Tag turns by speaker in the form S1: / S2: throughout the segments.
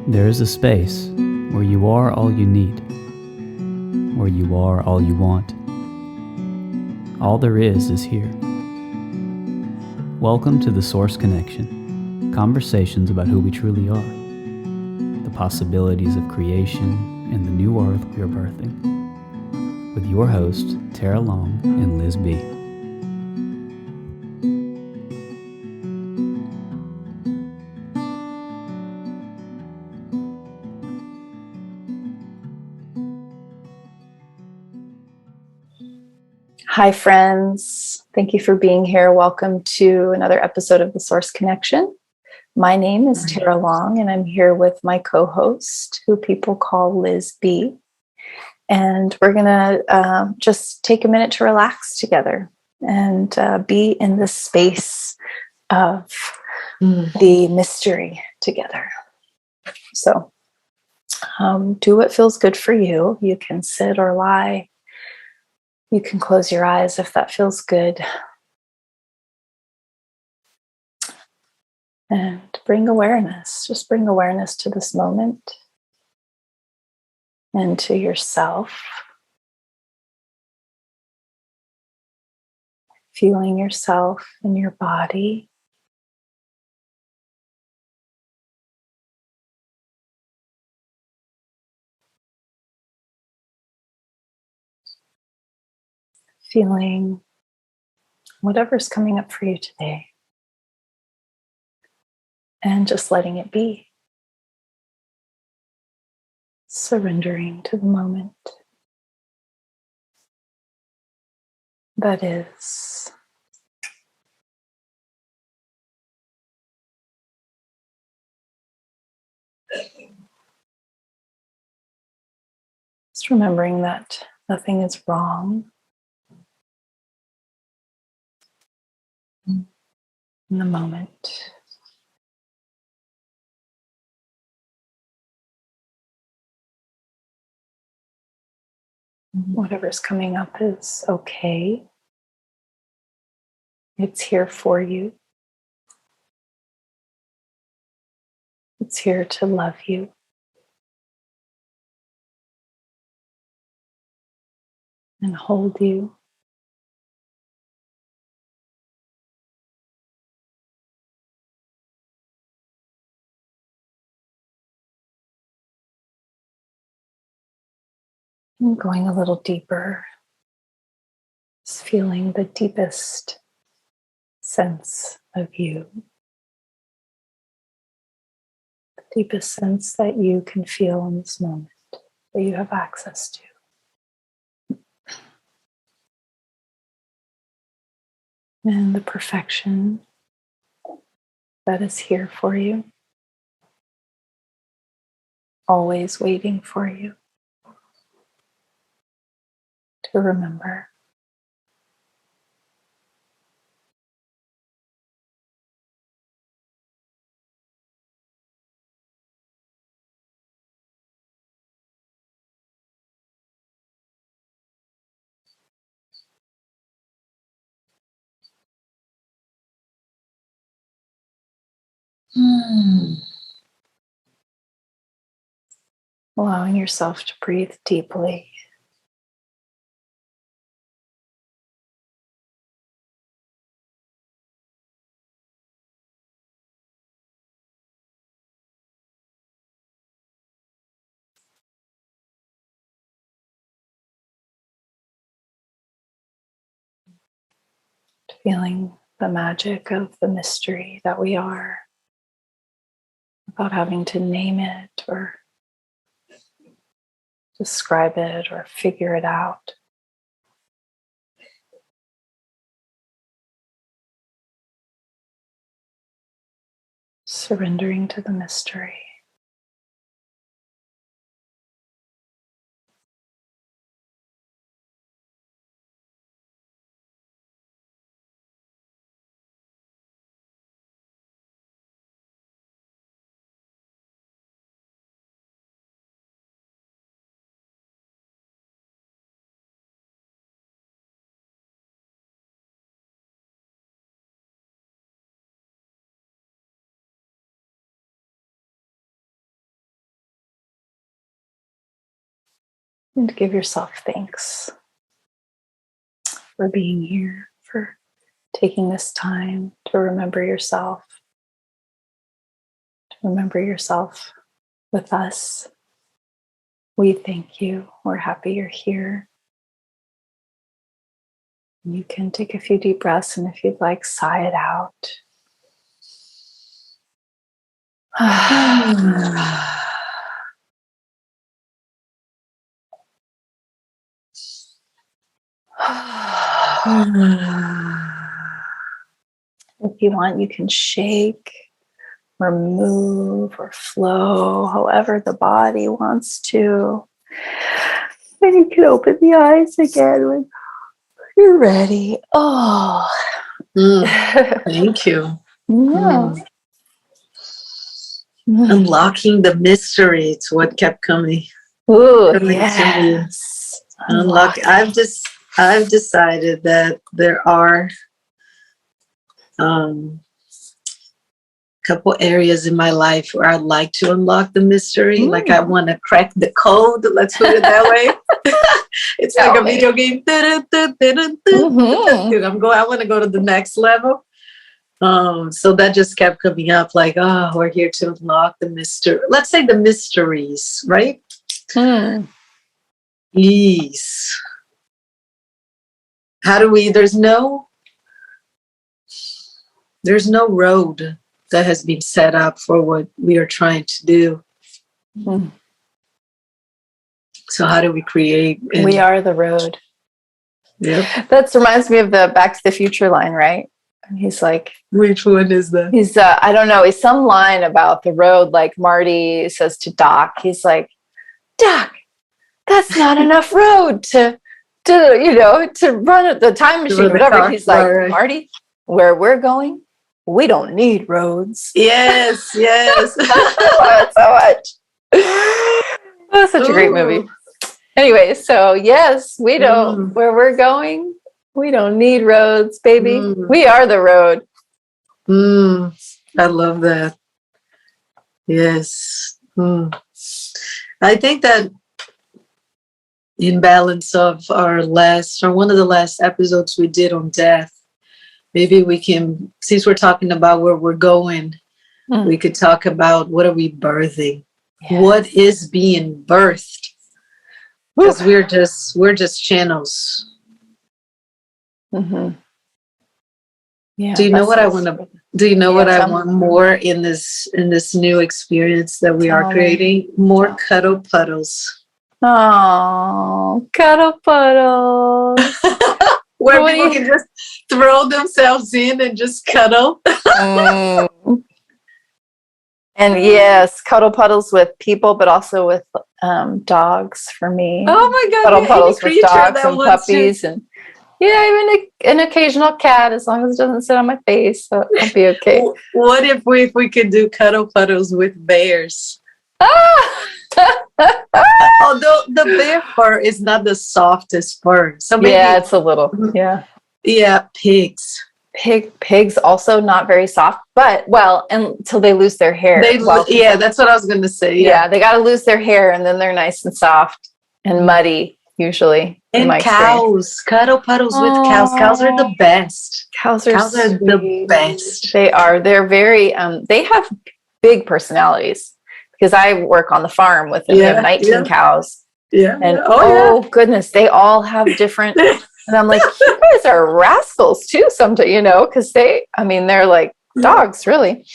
S1: There is a space where you are all you need, where you are all you want. All there is here. Welcome to the Source Connection, conversations about who we truly are, the possibilities of creation and the new earth we are birthing, with your hosts, Tara Long and Liz B.
S2: Hi, friends. Thank you for being here. Welcome to another episode of The Source Connection. My name is Tara Long, and I'm here with my co-host, who people call Liz B. And we're going to just take a minute to relax together and be in the space of the mystery together. So do what feels good for you. You can sit or lie. You can close your eyes if that feels good. And bring awareness. Just bring awareness to this moment and to yourself. Feeling yourself in your body. Feeling whatever's coming up for you today. And just letting it be. Surrendering to the moment that is. Just remembering that nothing is wrong in the moment. Whatever's coming up is okay. It's here for you. It's here to love you. And hold you. And going a little deeper, just feeling the deepest sense of you. The deepest sense that you can feel in this moment, that you have access to. And the perfection that is here for you, always waiting for you to remember. Allowing yourself to breathe deeply. Feeling the magic of the mystery that we are, without having to name it or describe it or figure it out. Surrendering to the mystery. And give yourself thanks for being here, for taking this time to remember yourself, with us. We thank you. We're happy you're here. You can take a few deep breaths, and if you'd like, sigh it out. If you want, you can shake or move or flow, however the body wants to. And you can open the eyes again when you're ready. Oh,
S3: Thank you.
S2: yeah.
S3: Unlocking the mystery. It's what kept coming.
S2: Ooh,
S3: To me.
S2: yes.
S3: Unlock. I've decided that there are couple areas in my life where I'd like to unlock the mystery. Like I want to crack the code. Let's put it that way. It's like a video game. I want to go to the next level. So that just kept coming up. Like, we're here to unlock the mystery. Let's say the mysteries, right? Yes. How do we? There's no road that has been set up for what we are trying to do. So how do we create?
S2: We are the road.
S3: Yep.
S2: That reminds me of the Back to the Future line, right? And he's like,
S3: which one is that?
S2: He's, I don't know. It's some line about the road. Like Marty says to Doc, he's like, Doc, that's not enough road to run the time machine, whatever. He's like, right. Marty, where we're going, we don't need roads.
S3: Yes.
S2: I love it so much. That's such a great movie. Anyway, so yes, we don't, where we're going, we don't need roads, baby. We are the road.
S3: I love that. Yes. I think that in balance of one of the last episodes we did on death, maybe we can, since we're talking about where we're going, we could talk about what are we birthing? Yes. What is being birthed? Because we're just channels.
S2: Yeah.
S3: Do you know what I want to? Do you know what I want more in this new experience that we are creating? More cuddle puddles.
S2: Oh, cuddle puddles.
S3: Where people can just throw themselves in and just cuddle.
S2: And yes, cuddle puddles with people, but also with dogs for me.
S3: Oh my God.
S2: Cuddle puddles with dogs and puppies and even an occasional cat, as long as it doesn't sit on my face, so I'll be okay.
S3: What if we could do cuddle puddles with bears? Although the bear fur is not the softest fur. So maybe,
S2: it's a little.
S3: Yeah, pigs.
S2: Pigs also not very soft, but until they lose their hair.
S3: That's what I was going to say.
S2: Yeah, they got to lose their hair, and then they're nice and soft and muddy usually.
S3: And cows, cuddle puddles with cows. Cows are the best.
S2: Cows are
S3: the best.
S2: They are. They're very. They have big personalities because I work on the farm with them. We have 19 cows.
S3: Yeah.
S2: And goodness, they all have different. And I'm like, you guys are rascals too, sometimes, because they're like dogs, really.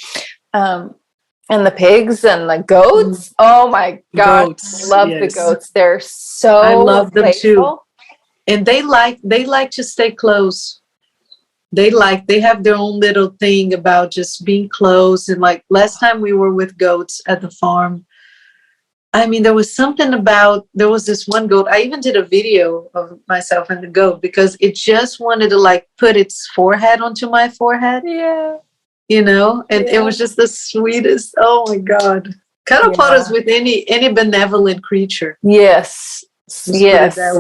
S2: And the pigs and the goats. Oh my God. I love the goats. They're so
S3: I love them
S2: playful.
S3: Too. And they like to stay close. They have their own little thing about just being close. And like last time we were with goats at the farm, there was something about, there was this one goat. I even did a video of myself and the goat because it just wanted to like put its forehead onto my forehead.
S2: Yeah.
S3: And it was just the sweetest. Oh my God. Cuddle puddles with any benevolent creature.
S2: Yes.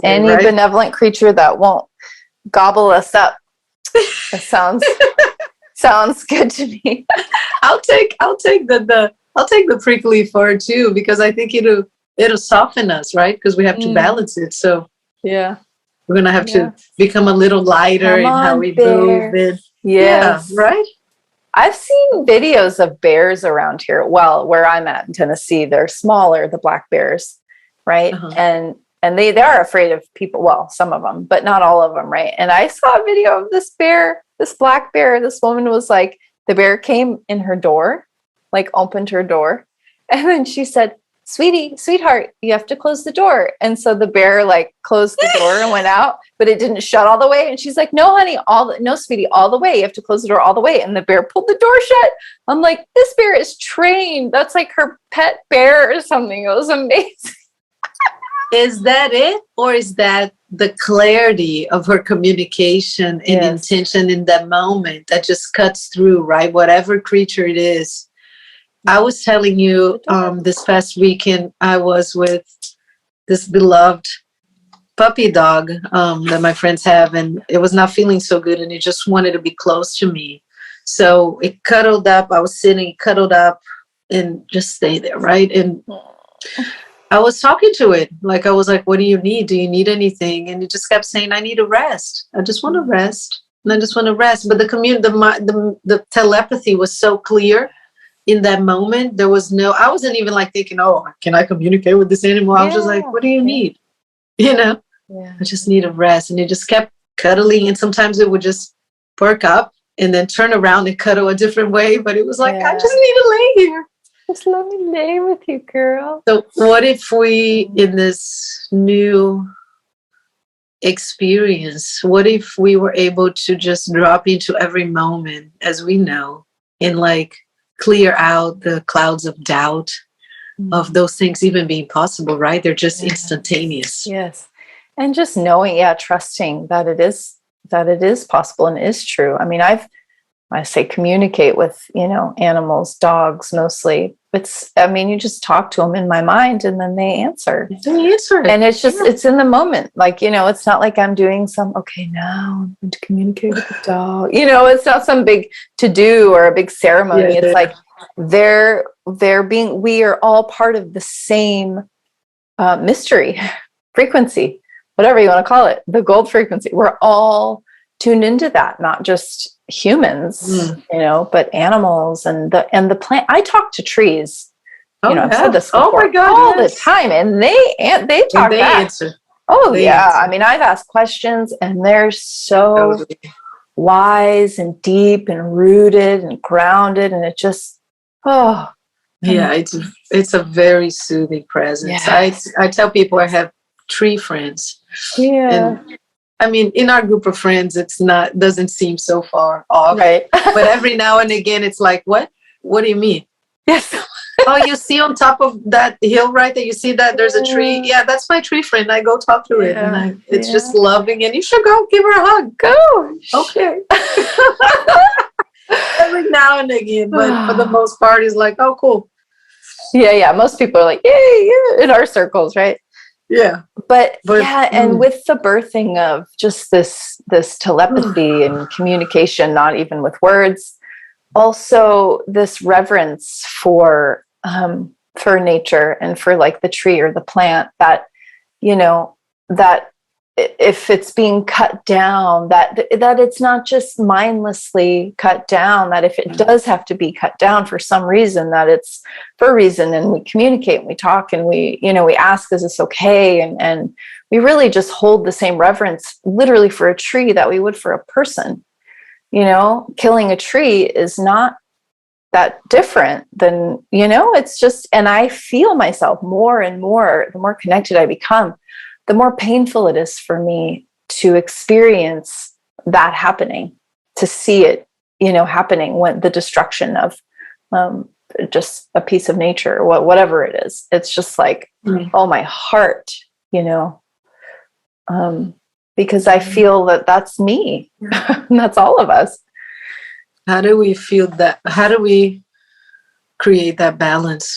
S2: Any benevolent creature that won't gobble us up. That sounds good to me.
S3: I'll take the prickly fur too, because I think it'll soften us, right? Because we have to balance it. So
S2: Yeah.
S3: we're gonna have to become a little lighter
S2: Come
S3: in how
S2: on,
S3: we
S2: bear.
S3: move. And
S2: Yes.
S3: right.
S2: I've seen videos of bears around here. Well, where I'm at in Tennessee, they're smaller, the black bears, right? And they are afraid of people. Well, some of them, but not all of them, right? And I saw a video of this bear, this black bear. This woman was like, the bear came in her door, like opened her door, and then she said, "Sweetie, sweetheart, you have to close the door." And so the bear like closed the door and went out, but it didn't shut all the way. And she's like, "No, honey, no, sweetie, all the way. You have to close the door all the way." And the bear pulled the door shut. I'm like, this bear is trained. That's like her pet bear or something. It was amazing.
S3: Is that it? Or is that the clarity of her communication and intention in that moment that just cuts through, right? Whatever creature it is. I was telling you this past weekend, I was with this beloved puppy dog that my friends have, and it was not feeling so good, and it just wanted to be close to me. So it cuddled up. I was sitting, cuddled up, and just stayed there, right? And I was talking to it. Like, I was like, "What do you need? Do you need anything?" And it just kept saying, "I need a rest. I just want to rest. And I just want to rest." But the telepathy was so clear. In that moment, there was I wasn't even like thinking, "Oh, can I communicate with this animal?" I was just like, "What do you need?" I just need a rest. And it just kept cuddling. And sometimes it would just perk up and then turn around and cuddle a different way. But it was like, I just need to lay here.
S2: Just let me lay with you, girl.
S3: So what if we, in this new experience, what if we were able to just drop into every moment as we know and like clear out the clouds of doubt of those things even being possible, right? They're just instantaneous.
S2: Yes. And just knowing, trusting that it is possible and is true. I mean, I say communicate with, animals, dogs mostly. You just talk to them in my mind and then they answer. And it's just, it's in the moment. Like, it's not like I'm doing now I'm going to communicate with the dog. It's not some big to-do or a big ceremony. It's like we are all part of the same mystery, frequency, whatever you want to call it, the gold frequency. We're all tuned into that, not just humans, but animals and the plant. I talk to trees. I've said this before,
S3: my God,
S2: all the time, and they talk back.
S3: Answer.
S2: Answer. I mean, I've asked questions, and they're so wise and deep and rooted and grounded, and it just
S3: it's a very soothing presence. I tell people I have tree friends. And I mean, in our group of friends, doesn't seem so far off.
S2: Right.
S3: But every now and again, it's like, what? What do you mean?
S2: Yes.
S3: Oh, you see on top of that hill, right? That you see that there's a tree. Yeah, that's my tree friend. I go talk to it. And it's just loving. And you should go give her a hug.
S2: Go.
S3: Okay. Every now and again. But for the most part, it's like, oh, cool.
S2: Yeah. Most people are like, yeah, in our circles, right?
S3: Yeah.
S2: But and with the birthing of just this telepathy and communication, not even with words, also this reverence for nature and for like the tree or the plant that, that if it's being cut down, that it's not just mindlessly cut down, that if it does have to be cut down for some reason, that it's for a reason, and we communicate and we talk and we ask, is this okay? And we really just hold the same reverence literally for a tree that we would for a person. Killing a tree is not that different than, it's just, and I feel myself more and more, the more connected I become, the more painful it is for me to experience that happening, to see it, happening, when the destruction of just a piece of nature, or whatever it is. It's just like, oh, my heart, because I feel that that's me. And that's all of us.
S3: How do we feel that? How do we create that balance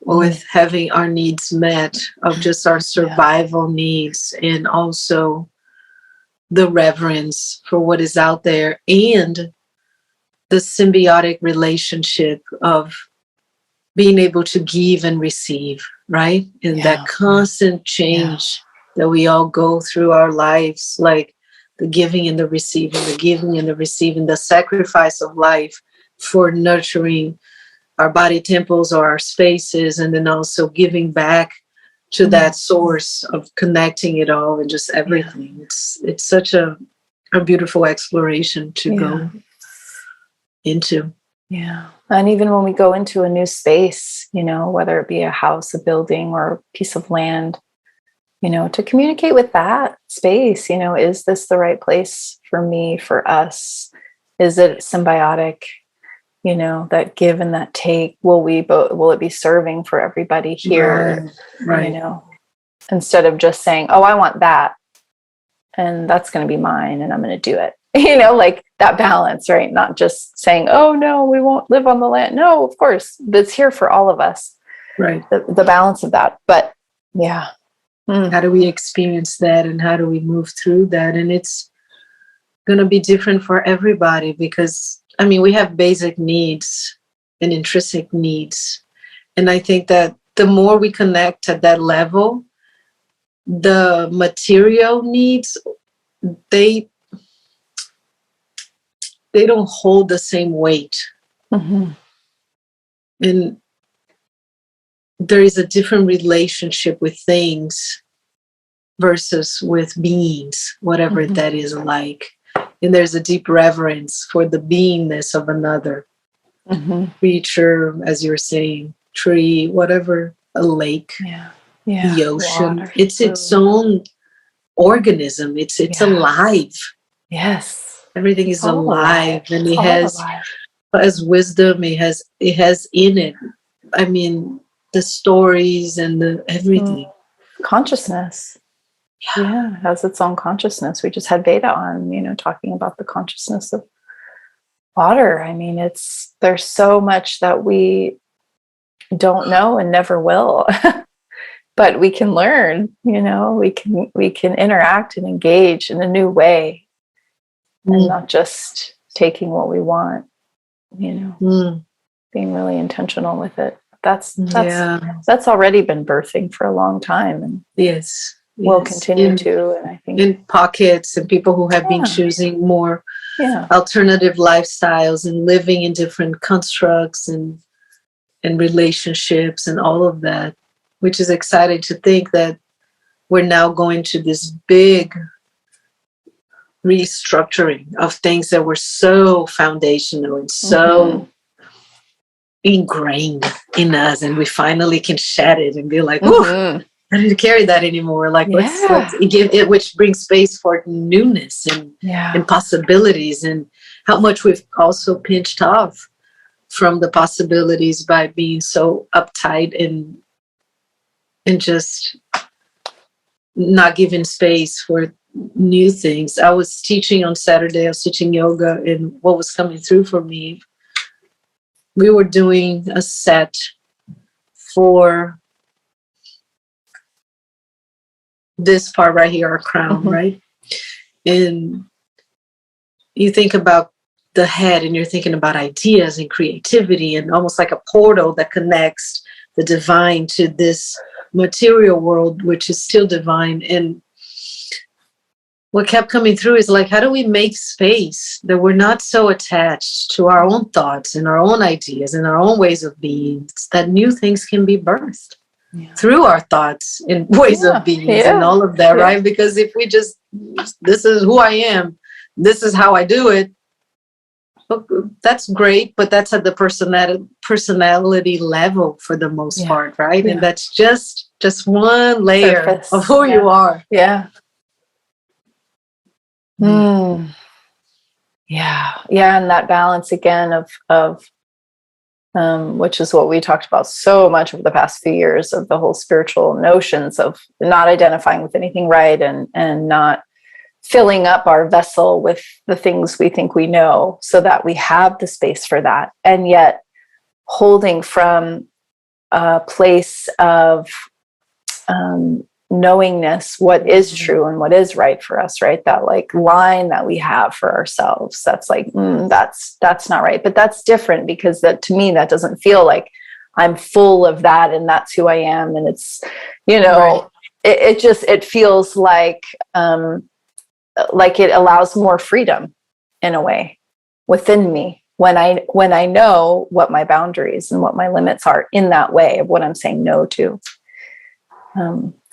S3: with having our needs met, of just our survival needs, and also the reverence for what is out there, and the symbiotic relationship of being able to give and receive, right? And
S2: Yeah.
S3: that constant change that we all go through our lives, like the giving and the receiving, the giving and the receiving, the sacrifice of life for nurturing our body temples or our spaces, and then also giving back to that source of connecting it all and just everything. It's such a beautiful exploration to go into.
S2: Yeah. And even when we go into a new space, you know, whether it be a house, a building, or a piece of land, you know, to communicate with that space, you know, is this the right place for me, for us? Is it symbiotic? You know, that give and that take, will it be serving for everybody here?
S3: Right.
S2: You know, instead of just saying, oh, I want that, and that's going to be mine and I'm going to do it. You know, like that balance, right? Not just saying, oh no, we won't live on the land. No, of course, that's here for all of us.
S3: Right.
S2: The balance of that. But yeah.
S3: How do we experience that, and how do we move through that? And it's going to be different for everybody, because I mean, we have basic needs and intrinsic needs. And I think that the more we connect at that level, the material needs, they don't hold the same weight.
S2: Mm-hmm.
S3: And there is a different relationship with things versus with beings, whatever that is like. And there's a deep reverence for the beingness of another creature, as you're saying, tree, whatever, a lake, the ocean. Water, it's its own organism. It's alive.
S2: Yes.
S3: Everything is alive, and it has wisdom. It has in it, I mean, the stories and the everything.
S2: Consciousness. Yeah, it has its own consciousness. We just had Veda on, you know, talking about the consciousness of water. I mean, there's so much that we don't know and never will, but we can learn, you know, we can interact and engage in a new way, and not just taking what we want, you know, being really intentional with it. That's already been birthing for a long time, and will continue to. And I think
S3: in pockets, and people who have been choosing more alternative lifestyles and living in different constructs and relationships and all of that, which is exciting to think that we're now going to this big restructuring of things that were so foundational and so ingrained in us, and we finally can shed it and be like, I don't need to carry that anymore. Like let's give it, which brings space for newness and possibilities, and how much we've also pinched off from the possibilities by being so uptight and just not giving space for new things. I was teaching on Saturday, I was teaching yoga, and what was coming through for me, we were doing a set for this part right here, our crown, right? And you think about the head, and you're thinking about ideas and creativity, and almost like a portal that connects the divine to this material world, which is still divine. And what kept coming through is like, how do we make space that we're not so attached to our own thoughts and our own ideas and our own ways of being, that new things can be birthed through our thoughts and ways of being and all of that, right? Because if we just, this is who I am, this is how I do it, that's great, but that's at the personality level for the most part, right? And that's just one layer
S2: surface
S3: of who you are.
S2: Yeah, and that balance again of which is what we talked about so much over the past few years, of the whole spiritual notions of not identifying with anything, right, and not filling up our vessel with the things we think we know, so that we have the space for that, and yet holding from a place of knowingness what is true and what is right for us, right? That like line that we have for ourselves, that's like that's not right, but that's different, because that, to me, that doesn't feel like I'm full of that and that's who I am. And it's, you know, right. it feels like it allows more freedom in a way within me when I know what my boundaries and what my limits are in that way of what I'm saying no to.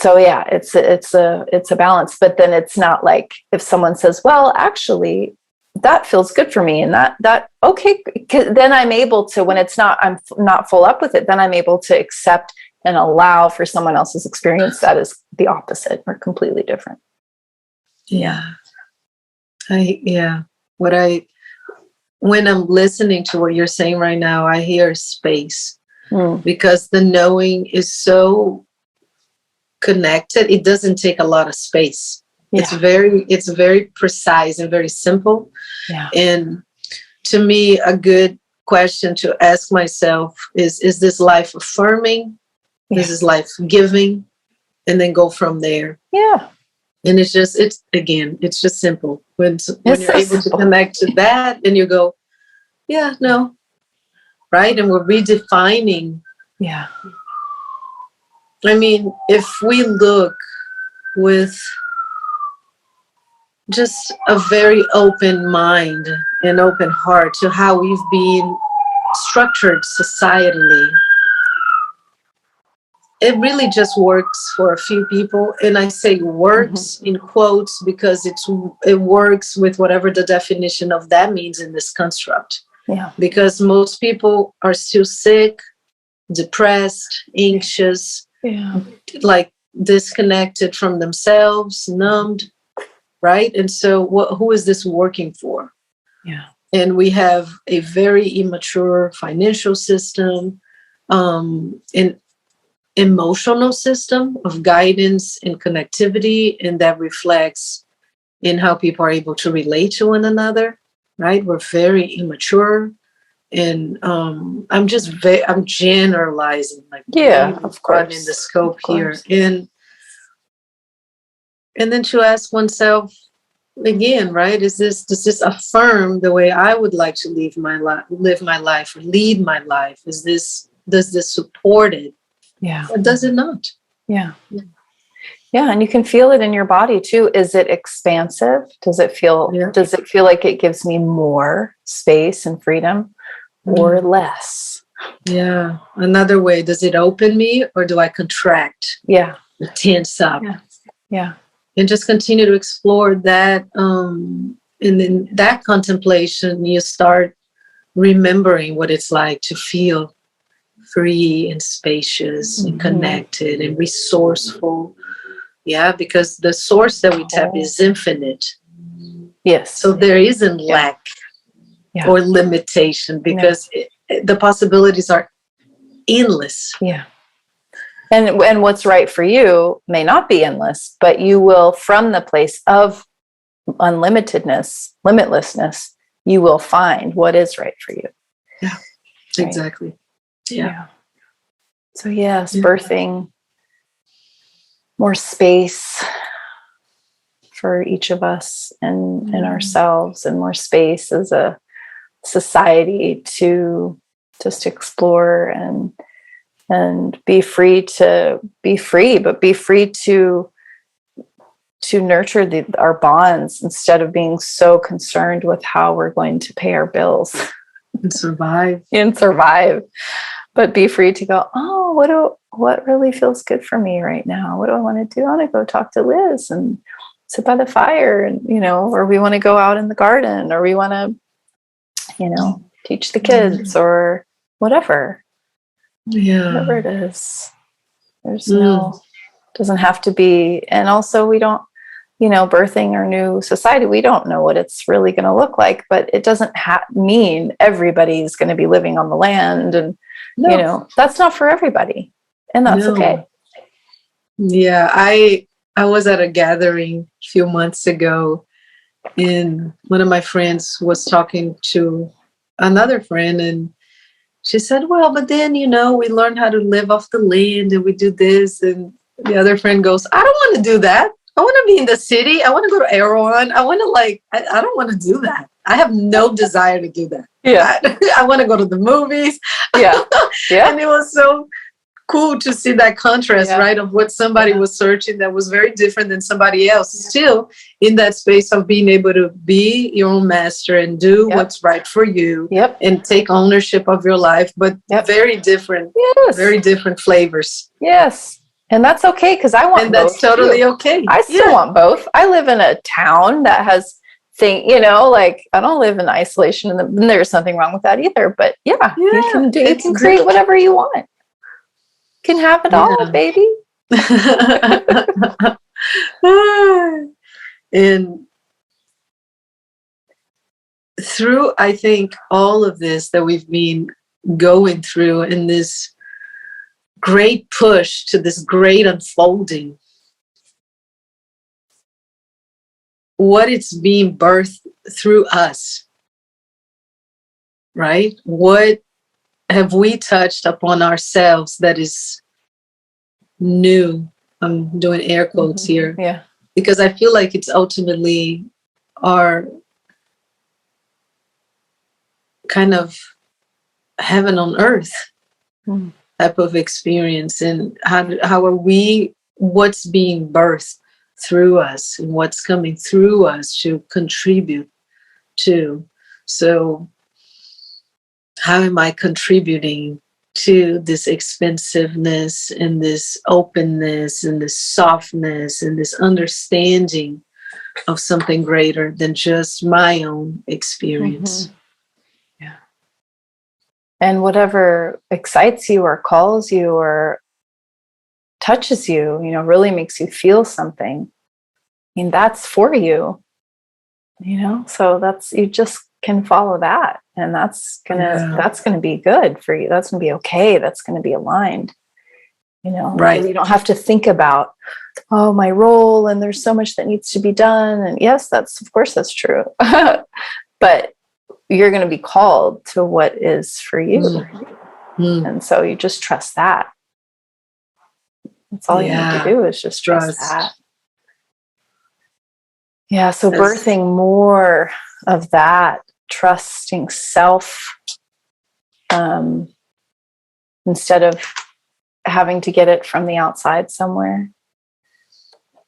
S2: So yeah, it's a balance, but then it's not like if someone says, well, actually that feels good for me. And that, okay. Then I'm able to, when I'm not full up with it, then I'm able to accept and allow for someone else's experience that is the opposite or completely different.
S3: Yeah. When I'm listening to what you're saying right now, I hear space because the knowing is so connected. It doesn't take a lot of space. Yeah. It's very precise and very simple.
S2: Yeah.
S3: And to me, a good question to ask myself is this life affirming? Yeah. This is life giving? And then go from there.
S2: Yeah.
S3: And it's just simple. When you're able to connect to that and you go, yeah, no. Right. And we're redefining.
S2: Yeah.
S3: I mean, if we look with just a very open mind and open heart to how we've been structured societally, it really just works for a few people. And I say works in quotes because it works with whatever the definition of that means in this construct.
S2: Yeah.
S3: Because most people are still sick, depressed, anxious, like disconnected from themselves, numbed, right? And so who is this working for?
S2: Yeah.
S3: And we have a very immature financial system, and emotional system of guidance and connectivity, and that reflects in how people are able to relate to one another, right? We're very immature. And I'm generalizing, like,
S2: of course,
S3: in the scope here, and then to ask oneself again, right? Does this affirm the way I would like to live my life, or lead my life? Does this support it?
S2: Yeah.
S3: Or does it not?
S2: Yeah. Yeah, and you can feel it in your body too. Is it expansive? Does it feel like it gives me more space and freedom? Or less?
S3: Yeah. Another way, does it open me or do I contract?
S2: Yeah.
S3: Tense up.
S2: Yeah.
S3: And just continue to explore that. And then that contemplation, you start remembering what it's like to feel free and spacious and connected and resourceful. Yeah, because the source that we tap is infinite.
S2: Yes.
S3: So there isn't lack. Yeah. Or limitation, because the possibilities are endless.
S2: Yeah. And what's right for you may not be endless, but you will, from the place of unlimitedness, limitlessness, you will find what is right for you.
S3: Yeah, right? Exactly. Yeah.
S2: So yes, birthing more space for each of us and ourselves, and more space as a society to just explore and be free, but be free to nurture our bonds instead of being so concerned with how we're going to pay our bills
S3: and survive.
S2: But be free to go, oh, what really feels good for me right now? What do I want to do? I want to go talk to Liz and sit by the fire, and or we want to go out in the garden, or we want to teach the kids, or whatever.
S3: Yeah.
S2: Whatever it is. There's doesn't have to be. And also we don't, birthing our new society, we don't know what it's really going to look like, but it doesn't mean everybody's going to be living on the land. And, that's not for everybody. And that's okay.
S3: Yeah. I was at a gathering a few months ago, and one of my friends was talking to another friend, and she said, well, but then, we learn how to live off the land and we do this. And the other friend goes, I don't want to do that. I want to be in the city. I want to go to Erewhon. I want to I don't want to do that. I have no desire to do that.
S2: Yeah.
S3: I want to go to the movies.
S2: Yeah. Yeah.
S3: And it was so cool to see that contrast,
S2: Yeah.
S3: right? Of what somebody was searching that was very different than somebody else.
S2: Yeah.
S3: Still in that space of being able to be your own master and do
S2: Yep.
S3: what's right for you
S2: Yep.
S3: and take ownership of your life, but
S2: Yep.
S3: very different,
S2: Yes.
S3: very different flavors.
S2: Yes. And that's okay, because I want
S3: And that's
S2: both
S3: totally
S2: too.
S3: okay.
S2: I still want both. I live in a town that has I don't live in isolation, and there's nothing wrong with that either. But you can create whatever you want. You can have it all, baby.
S3: And through, I think, all of this that we've been going through in this great push to this great unfolding, what it's being birthed through us, right? What have we touched upon ourselves that is new? I'm doing air quotes here.
S2: Yeah.
S3: Because I feel like it's ultimately our kind of heaven on earth type of experience. And how are we, what's being birthed through us and what's coming through us to contribute to. So how am I contributing to this expansiveness and this openness and this softness and this understanding of something greater than just my own experience?
S2: Yeah. And whatever excites you or calls you or touches you, really makes you feel something. I mean, that's for you, so you just can follow that. And that's gonna be good for you. That's gonna be okay. That's gonna be aligned.
S3: Right.
S2: You don't have to think about, my role, and there's so much that needs to be done. And yes, of course that's true. But you're going to be called to what is for you. And so you just trust that. That's all you need to do is just trust that. Yeah. So birthing more of that, trusting self, instead of having to get it from the outside somewhere.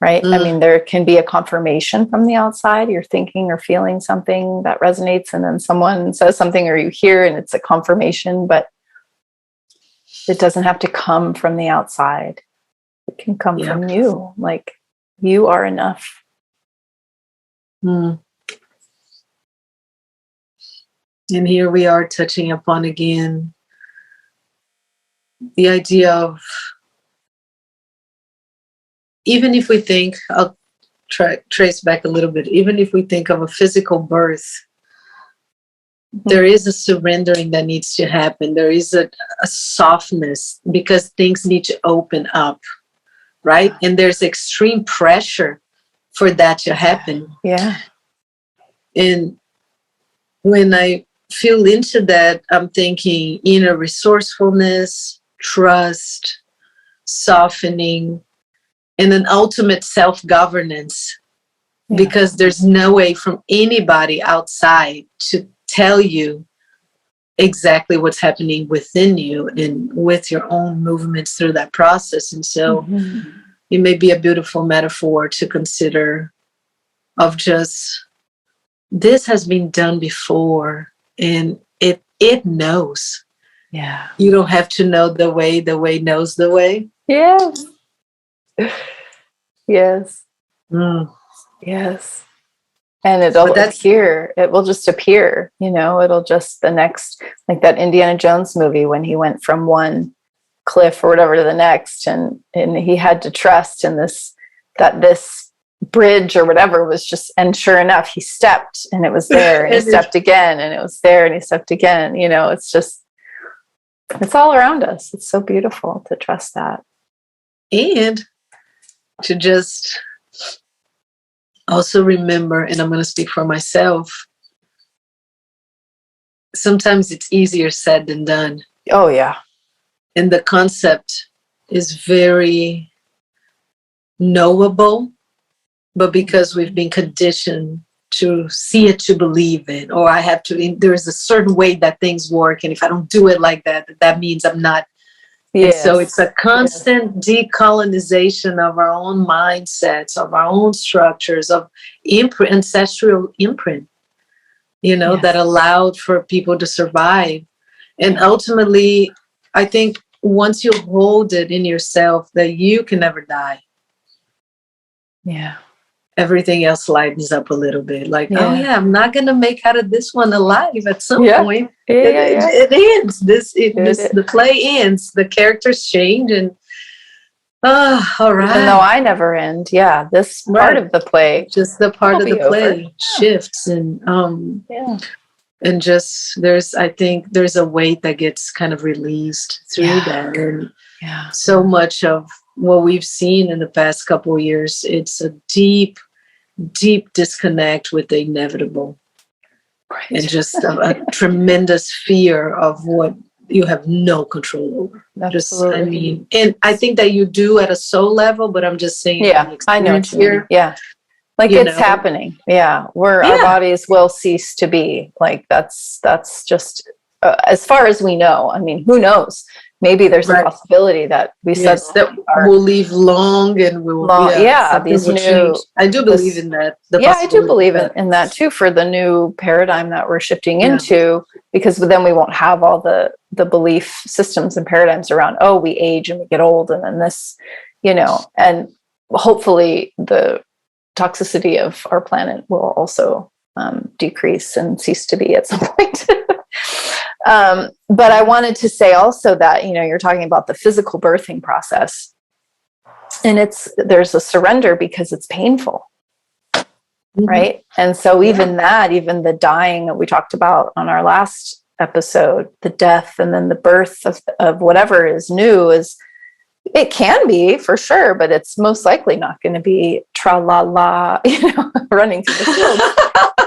S2: Right. I mean, there can be a confirmation from the outside. You're thinking or feeling something that resonates, and then someone says something or you hear, and it's a confirmation, but it doesn't have to come from the outside. It can come from you. Like, you are enough.
S3: And here we are touching upon again the idea of, even if we think, I'll trace back a little bit, even if we think of a physical birth, there is a surrendering that needs to happen. There is a softness, because things need to open up, right? And there's extreme pressure for that to happen.
S2: Yeah.
S3: And when I feel into that, I'm thinking inner resourcefulness, trust, softening, and an ultimate self-governance, because there's no way from anybody outside to tell you exactly what's happening within you and with your own movements through that process. And so it may be a beautiful metaphor to consider of just, this has been done before, and it knows.
S2: Yeah.
S3: You don't have to know the way knows the way.
S2: Yes. Yes. Yes. And it'll appear. It will just appear, it'll just the next, like that Indiana Jones movie when he went from one cliff or whatever to the next, and he had to trust in this bridge or whatever was just, and sure enough, he stepped and it was there, and he stepped again and it was there, and he stepped again. It's just, it's all around us. It's so beautiful to trust that.
S3: And to just also remember, and I'm going to speak for myself, sometimes it's easier said than done.
S2: Oh, yeah.
S3: And the concept is very knowable, but because we've been conditioned to see it to believe it, or I have to, there's a certain way that things work, and if I don't do it like that, that means I'm not.
S2: Yes.
S3: And so it's a constant decolonization of our own mindsets, of our own structures, of ancestral imprint, that allowed for people to survive. And ultimately, I think once you hold it in yourself that you can never die.
S2: Yeah.
S3: Everything else lightens up a little bit. Like, oh yeah, I'm not going to make out of this one alive at some point. It ends. The play ends. The characters change, and all right.
S2: Even though I never end, this part of the play,
S3: just the part of the play shifts, and and just I think there's a weight that gets kind of released through that, and so much of what we've seen in the past couple of years, it's a deep disconnect with the inevitable, and just a tremendous fear of what you have no control over.
S2: Absolutely.
S3: And I think that you do at a soul level, but I'm just saying,
S2: I know what you mean. Like it's happening. Where our bodies will cease to be. Like that's just as far as we know. I mean, who knows? Maybe there's a possibility that we said
S3: that we'll leave long, and we'll
S2: these new
S3: change. I do believe in that.
S2: I do believe in that too, for the new paradigm that we're shifting into, because then we won't have all the belief systems and paradigms around, we age and we get old, and then this, and hopefully the toxicity of our planet will also decrease and cease to be at some point. But I wanted to say also that, you're talking about the physical birthing process, and there's a surrender because it's painful, right? And so even the dying that we talked about on our last episode, the death and then the birth of whatever is new, it can be for sure, but it's most likely not going to be tra-la-la, running through the field.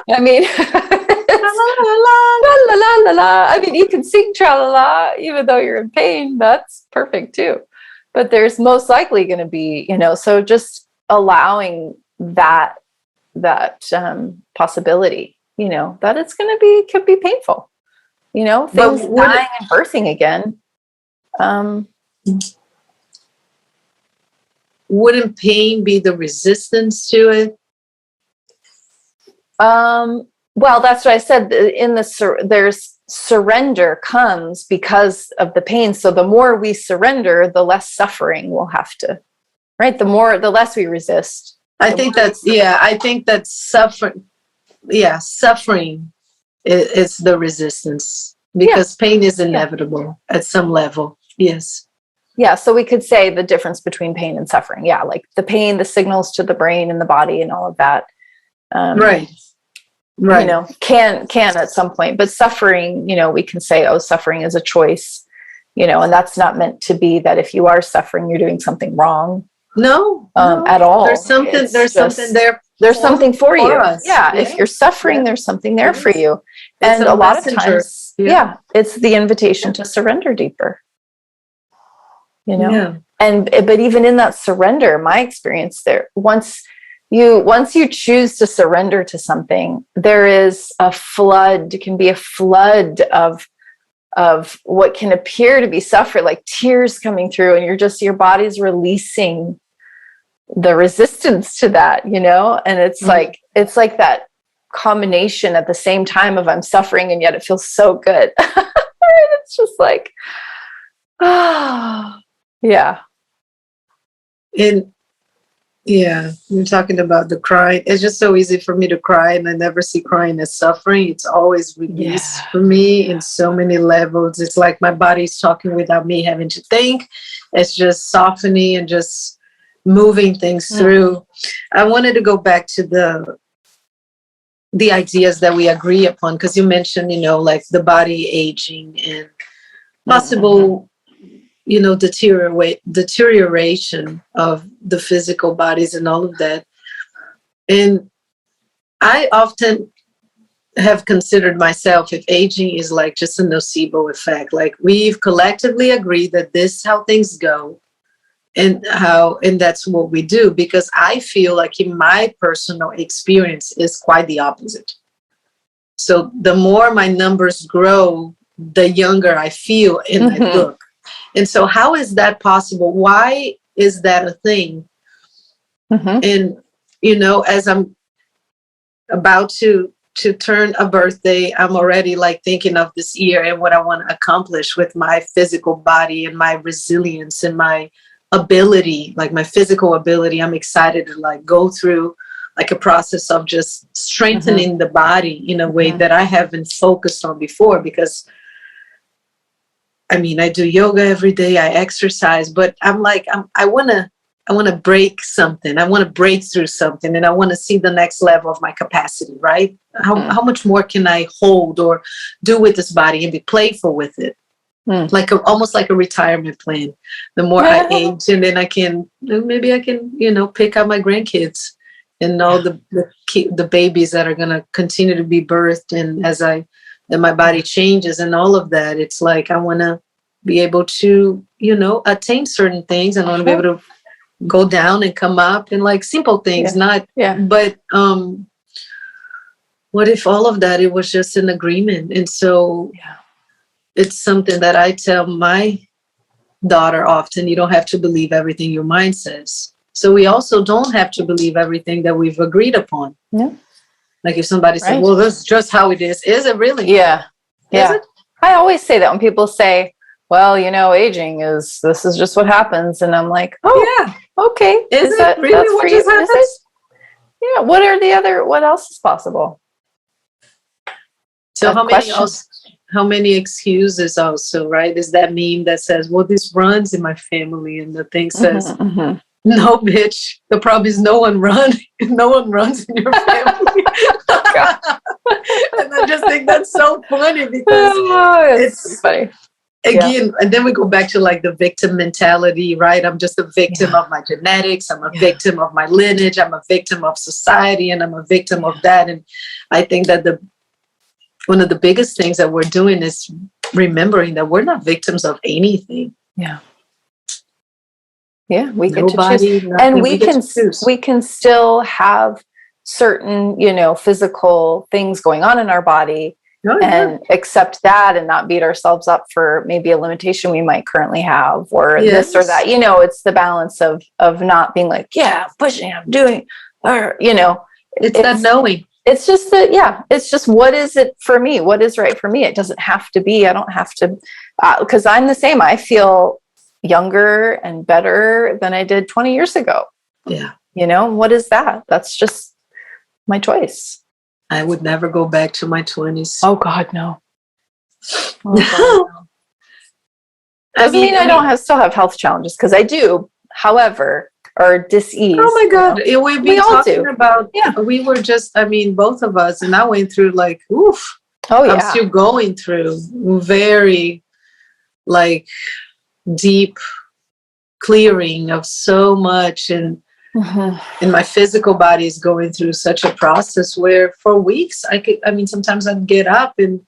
S2: I mean, la la la la. I mean, you can sing tra-la-la even though you're in pain. That's perfect too. But there's most likely going to be, so just allowing that possibility, that it's going to could be painful, things dying and birthing again.
S3: Wouldn't pain be the resistance to it?
S2: Well, that's what I said. There's surrender comes because of the pain. So the more we surrender, the less suffering we'll have to, right? The less we resist.
S3: I think that's suffering. Yeah, suffering is the resistance, because pain is inevitable at some level. Yes.
S2: Yeah, so we could say the difference between pain and suffering. Yeah, like the pain, the signals to the brain and the body and all of that.
S3: Right.
S2: Can at some point, but suffering, we can say, suffering is a choice, and that's not meant to be that if you are suffering, you're doing something wrong.
S3: No,
S2: at all.
S3: There's something there.
S2: There's something for you.
S3: Us.
S2: If you're suffering, there's something there for you. And a lot of times, it's the invitation to surrender deeper. But even in that surrender, my experience there, once you choose to surrender to something, there is a flood. It can be a flood of what can appear to be suffering, like tears coming through, and your body's releasing the resistance to that, and it's like that combination at the same time of I'm suffering and yet it feels so good. It's just like, yeah.
S3: And you're talking about the crying. It's just so easy for me to cry, and I never see crying as suffering. It's always release for me in so many levels. It's like my body's talking without me having to think. It's just softening and just moving things through. I wanted to go back to the ideas that we agree upon, because you mentioned, like the body aging and possible deterioration of the physical bodies and all of that. And I often have considered myself, if aging is like just a nocebo effect, like we've collectively agreed that this is how things go, and that's what we do, because I feel like in my personal experience is quite the opposite. So the more my numbers grow, the younger I feel and I look. And so how is that possible? Why is that a thing? And, as I'm about to turn a birthday, I'm already like thinking of this year and what I want to accomplish with my physical body and my resilience and my ability, like my physical ability. I'm excited to like go through like a process of just strengthening the body in a way that I haven't focused on before, because I mean, I do yoga every day, I exercise, but I'm like, I want to break something. I want to break through something, and I want to see the next level of my capacity, right? How much more can I hold or do with this body and be playful with it? Like almost like a retirement plan. The more I age, and then maybe I can, pick out my grandkids and all the babies that are going to continue to be birthed. And as my body changes and all of that, it's like, I want to be able to, attain certain things, and I want to be able to go down and come up, and like simple things, but what if all of that, it was just an agreement? And so it's something that I tell my daughter often: you don't have to believe everything your mind says. So we also don't have to believe everything that we've agreed upon. Yeah. Like if somebody said, well, that's just how it is it really?
S2: Yeah.
S3: Is it?
S2: I always say that when people say, well, aging this is just what happens. And I'm like, oh, yeah. Okay.
S3: Is it really what just happens?
S2: Yeah. What else is possible?
S3: So how many excuses also, right? Is that meme that says, well, this runs in my family, and the thing says, no, bitch, the problem is no one runs in your family. And I just think that's so funny, because it's funny. Again, and then we go back to like the victim mentality, right? I'm just a victim of my genetics. I'm a victim of my lineage. I'm a victim of society, and I'm a victim of that. And I think that one of the biggest things that we're doing is remembering that we're not victims of anything.
S2: Yeah. Yeah, we get to choose. And we can still have certain, physical things going on in our body, and accept that, and not beat ourselves up for maybe a limitation we might currently have, or this or that. It's the balance of not being like, I'm pushing, I'm doing, or
S3: it's that knowing.
S2: It's just that, it's just, what is it for me? What is right for me? It doesn't have to be, I don't have to, because I'm the same. I feel younger and better than I did 20 years ago.
S3: Yeah.
S2: What is that? That's just my choice.
S3: I would never go back to my 20s.
S2: Oh God, no. Oh, God, no. Doesn't mean I don't still have health challenges, because I do, however, or dis-ease.
S3: Oh my God. We've been talking about, we were just, both of us, and I went through like, oof. Oh yeah. I'm still going through very like deep clearing of so much, and my physical body is going through such a process where for weeks sometimes I'd get up, and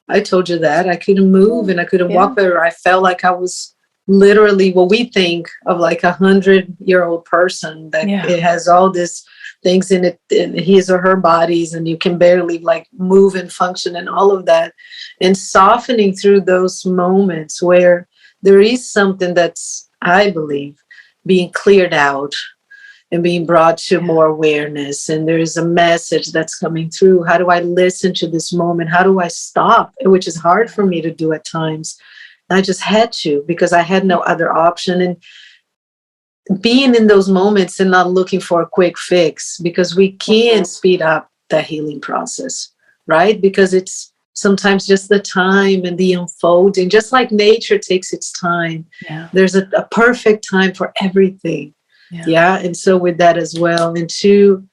S3: I told you that I couldn't move and I couldn't walk better. I felt like I was literally what we think of like 100-year-old person, that it has all these things in it, in his or her bodies, and you can barely like move and function and all of that, and softening through those moments where there is something that's, I believe, being cleared out and being brought to more awareness. And there's a message that's coming through. How do I listen to this moment? How do I stop? Which is hard for me to do at times. I just had to, because I had no other option. And being in those moments and not looking for a quick fix, because we can speed up the healing process, right? Because it's sometimes just the time and the unfolding, just like nature takes its time. Yeah. There's a perfect time for everything. Yeah. And so with that as well, and to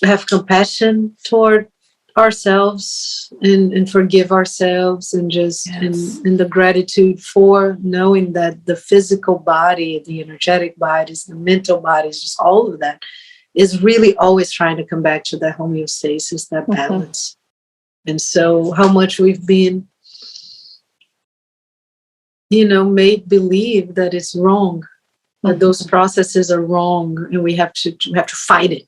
S3: have compassion toward ourselves and forgive ourselves, and just in the gratitude for knowing that the physical body, the energetic bodies, the mental bodies, just all of that is really always trying to come back to that homeostasis, that balance. And so how much we've been, made believe that it's wrong. that those processes are wrong, and we have to fight it.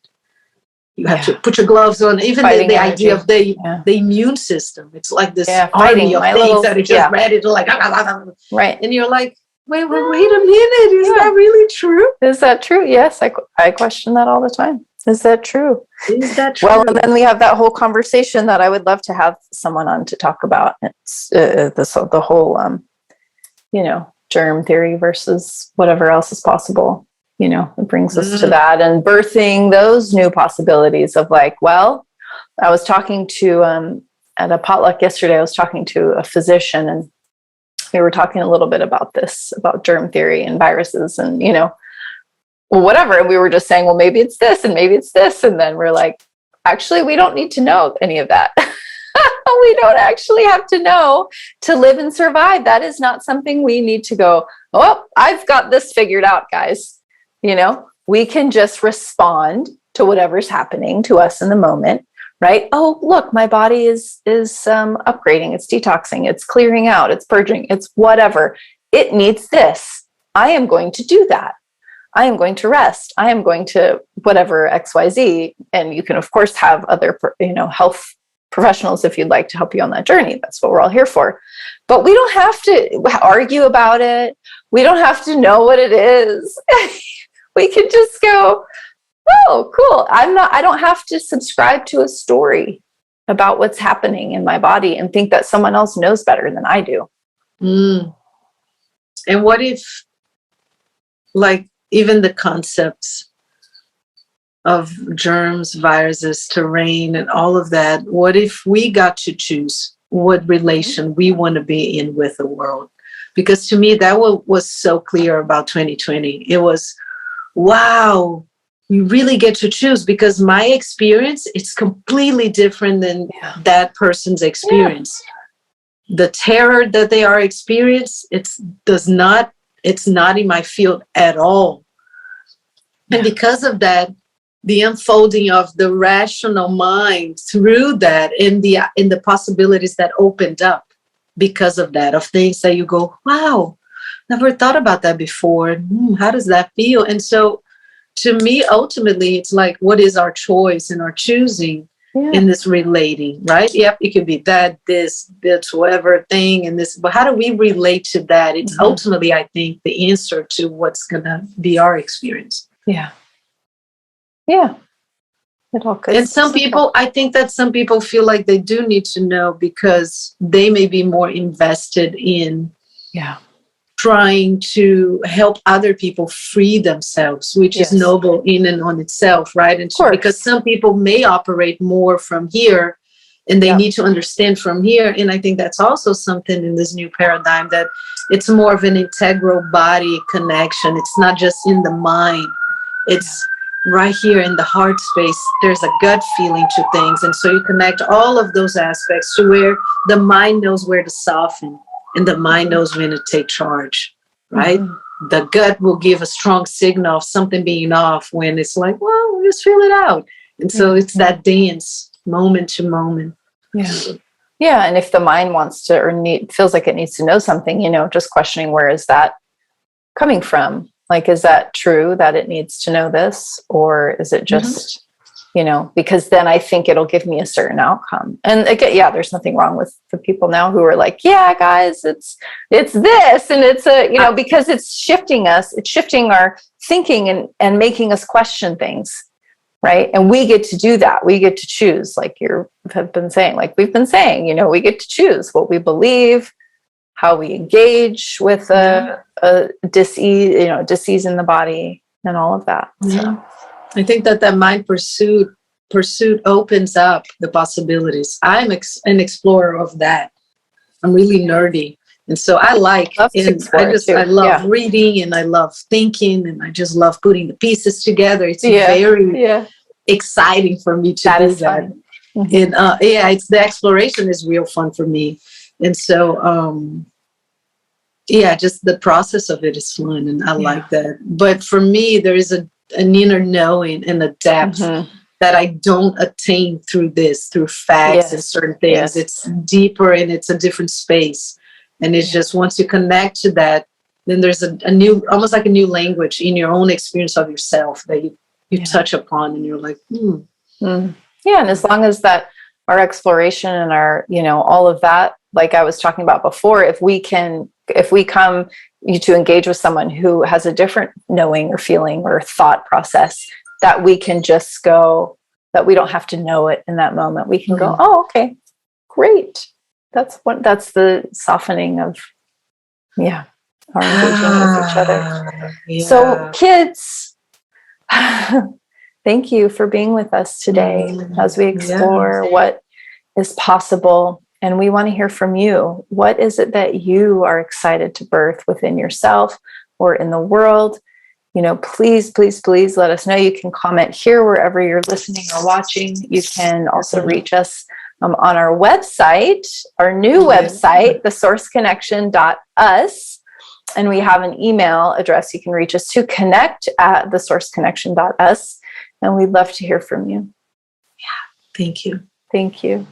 S3: You have to put your gloves on. Even the idea of the immune system, it's like this army of things that are just ready to like,
S2: right.
S3: And you're like, wait a minute, is that really true?
S2: Is that true? Yes, I question that all the time. Is that true?
S3: Is that true?
S2: Well, and then we have that whole conversation that I would love to have someone on to talk about. It's the whole, germ theory versus whatever else is possible. It brings us to that, and birthing those new possibilities of like, well, I was talking to, at a potluck yesterday, I was talking to a physician, and we were talking a little bit about this, about germ theory and viruses and, well, whatever. And we were just saying, well, maybe it's this and maybe it's this. And then we're like, actually, we don't need to know any of that. We don't actually have to know to live and survive. That is not something we need to go, oh, I've got this figured out, guys. We can just respond to whatever's happening to us in the moment, right? Oh, look, my body is upgrading. It's detoxing. It's clearing out. It's purging. It's whatever. It needs this. I am going to do that. I am going to rest. I am going to whatever XYZ. And you can, of course, have other, health professionals if you'd like to help you on that journey. That's what we're all here for. But we don't have to argue about it. We don't have to know what it is. We can just go, oh, cool. I don't have to subscribe to a story about what's happening in my body and think that someone else knows better than I do.
S3: And what if, like, even the concepts of germs, viruses, terrain, and all of that, what if we got to choose what relation we want to be in with the world? Because to me, that was so clear about 2020. It was, wow, you really get to choose, because my experience, it's completely different than that person's experience. The terror that they are experiencing, it's not in my field at all. And because of that, the unfolding of the rational mind through that, and the possibilities that opened up because of that, of things that you go, wow, never thought about that before. How does that feel? And so to me, ultimately, it's like, what is our choice and our choosing in this relating, right? Yep, it could be that, this, whatever thing, and this, but how do we relate to that? It's ultimately, I think, the answer to what's going to be our experience.
S2: Yeah. Yeah. It all could.
S3: And some people, I think that some people feel like they do need to know because they may be more invested in trying to help other people free themselves, which is noble in and on itself, right? And so, because some people may operate more from here and they need to understand from here. And I think that's also something in this new paradigm, that it's more of an integral body connection. It's not just in the mind. It's right here in the heart space. There's a gut feeling to things. And so you connect all of those aspects to where the mind knows where to soften and the mind knows when to take charge, right? The gut will give a strong signal of something being off when it's like, well, just feel it out. And so it's that dance moment to moment.
S2: Yeah. And if the mind wants to, or feels like it needs to know something, just questioning, where is that coming from? Like, is that true that it needs to know this? Or is it just, because then I think it'll give me a certain outcome. And again, there's nothing wrong with the people now who are like, yeah, guys, it's this. And it's because it's shifting us, it's shifting our thinking and making us question things. Right. And we get to do that. We get to choose, like we've been saying, we get to choose what we believe, how we engage with a disease in the body, and all of that. So.
S3: I think that mind pursuit opens up the possibilities. I'm an explorer of that. I'm really nerdy. And so I love reading, and I love thinking, and I just love putting the pieces together. It's very exciting for me to do that. And it's the exploration is real fun for me. And so, just the process of it is fun, and I like that. But for me, there is an inner knowing and a depth that I don't attain through facts and certain things. It's deeper, and it's a different space. And it's just, once you connect to that, then there's a new, almost like a new language in your own experience of yourself that you touch upon, and you're like,
S2: Yeah. And as long as that our exploration and our, all of that, like I was talking about before, if we come to engage with someone who has a different knowing or feeling or thought process, that we can just go, that we don't have to know it in that moment. We can go, oh, okay, great. That's the softening of, our engagement with each other.
S3: Yeah.
S2: So kids, thank you for being with us today as we explore what is possible. And we want to hear from you. What is it that you are excited to birth within yourself or in the world? Please, please, please let us know. You can comment here wherever you're listening or watching. You can also reach us on our website, our new website, thesourceconnection.us. And we have an email address you can reach us to, connect@thesourceconnection.us. And we'd love to hear from you.
S3: Thank you.
S2: Thank you.